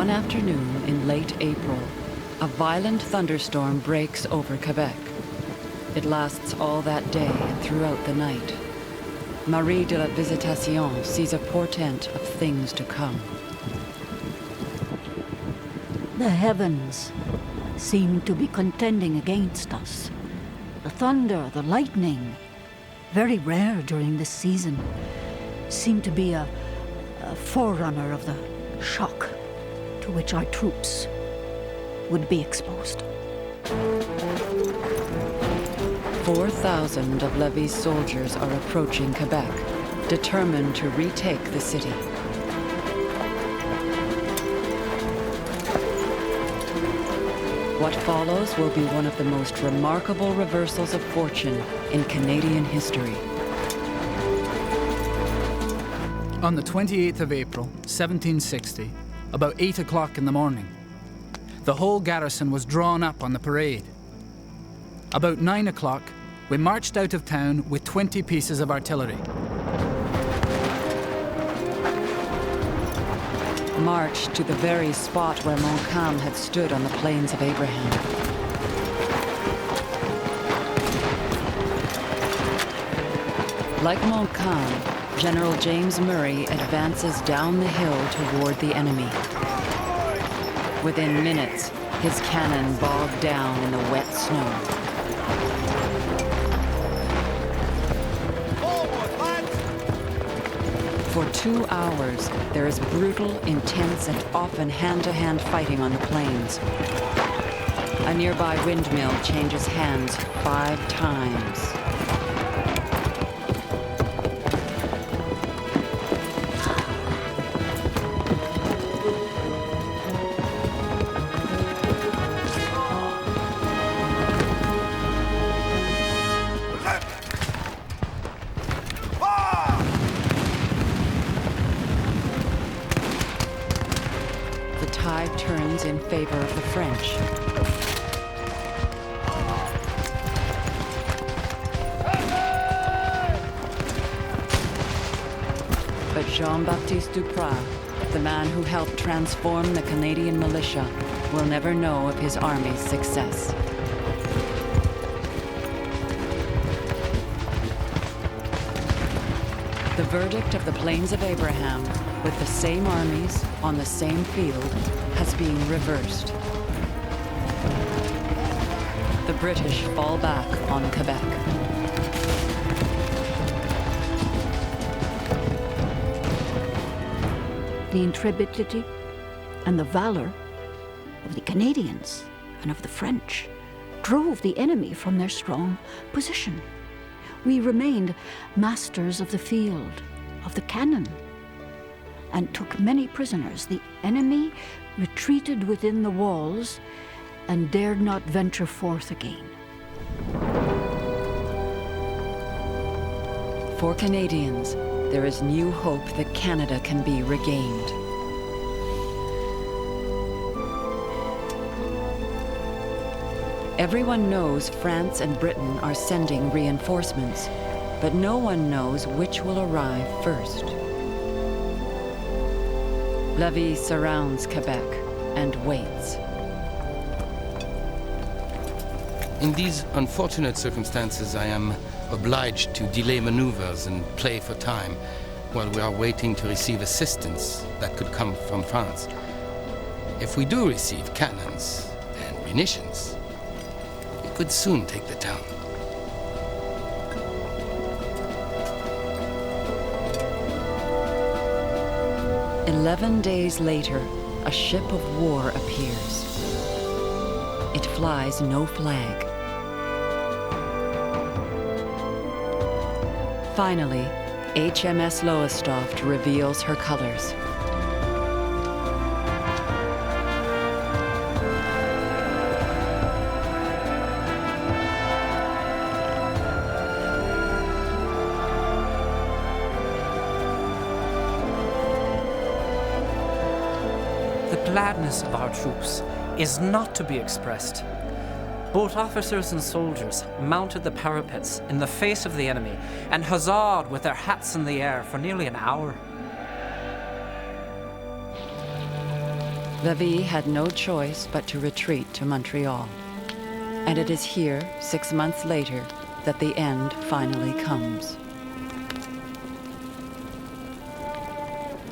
One afternoon in late April, a violent thunderstorm breaks over Quebec. It lasts all that day and throughout the night. Marie de la Visitation sees a portent of things to come. The heavens seem to be contending against us. The thunder, the lightning, very rare during this season, seem to be a forerunner of the shock to which our troops would be exposed. 4,000 of Lévis' soldiers are approaching Quebec, determined to retake the city. What follows will be one of the most remarkable reversals of fortune in Canadian history. On the 28th of April, 1760, about 8 o'clock in the morning, the whole garrison was drawn up on the parade. About 9 o'clock, we marched out of town with 20 pieces of artillery. Marched to the very spot where Montcalm had stood on the Plains of Abraham. Like Montcalm, General James Murray advances down the hill toward the enemy. Within minutes, his cannon bogged down in the wet snow. For 2 hours, there is brutal, intense, and often hand-to-hand fighting on the plains. A nearby windmill changes hands 5 times. Turns in favor of the French. But Jean-Baptiste Duprat, the man who helped transform the Canadian militia, will never know of his army's success. The verdict of the Plains of Abraham, with the same armies on the same field, has been reversed. The British fall back on Quebec. The intrepidity and the valor of the Canadians and of the French drove the enemy from their strong position. We remained masters of the field, of the cannon, and took many prisoners. The enemy retreated within the walls and dared not venture forth again. For Canadians, there is new hope that Canada can be regained. Everyone knows France and Britain are sending reinforcements, but no one knows which will arrive first. Lévis surrounds Quebec and waits. In these unfortunate circumstances, I am obliged to delay maneuvers and play for time while we are waiting to receive assistance that could come from France. If we do receive cannons and munitions, we could soon take the town. "11 days later, a ship of war appears. It flies no flag. Finally, HMS Lowestoft reveals her colors. The gladness of our troops is not to be expressed. Both officers and soldiers mounted the parapets in the face of the enemy and huzzaed with their hats in the air for nearly an hour. Lévis had no choice but to retreat to Montreal. And it is here, 6 months later, that the end finally comes.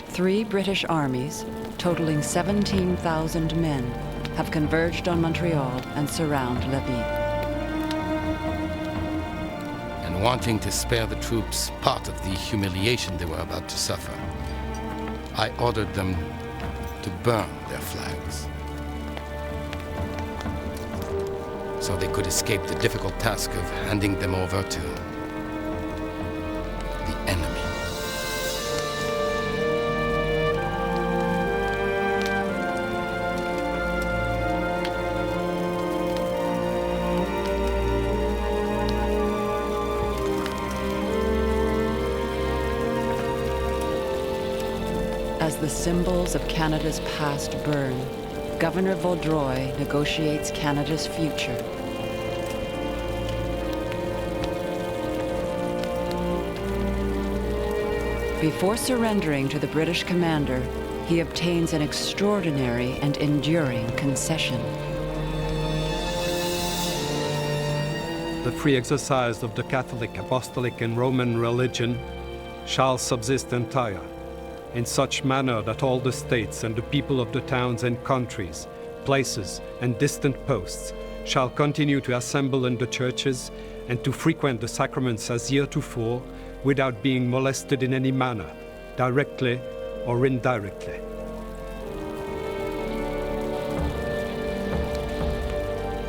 3 British armies, totaling 17,000 men, have converged on Montreal and surround Lévis. And wanting to spare the troops part of the humiliation they were about to suffer, I ordered them to burn their flags, so they could escape the difficult task of handing them over to the enemy. As the symbols of Canada's past burn, Governor Vaudreuil negotiates Canada's future. Before surrendering to the British commander, he obtains an extraordinary and enduring concession. The free exercise of the Catholic, Apostolic, and Roman religion shall subsist entire, in such manner that all the states and the people of the towns and countries, places, and distant posts shall continue to assemble in the churches and to frequent the sacraments as heretofore, without being molested in any manner, directly or indirectly.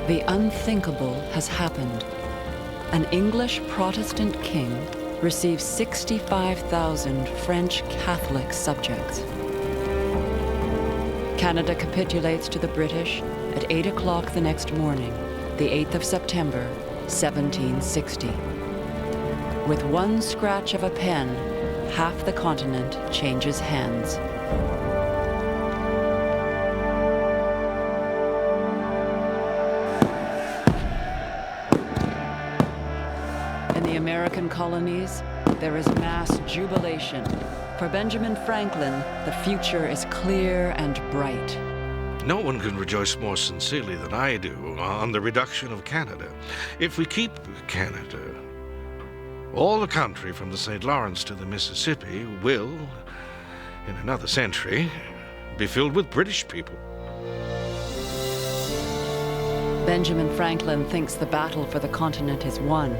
The unthinkable has happened. An English Protestant king receives 65,000 French Catholic subjects. Canada capitulates to the British at 8 o'clock the next morning, the 8th of September, 1760. With one scratch of a pen, half the continent changes hands. In the American colonies, there is mass jubilation. For Benjamin Franklin, the future is clear and bright. No one can rejoice more sincerely than I do on the reduction of Canada. If we keep Canada, all the country from the St. Lawrence to the Mississippi will, in another century, be filled with British people. Benjamin Franklin thinks the battle for the continent is won,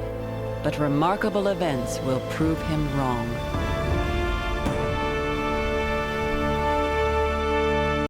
but remarkable events will prove him wrong.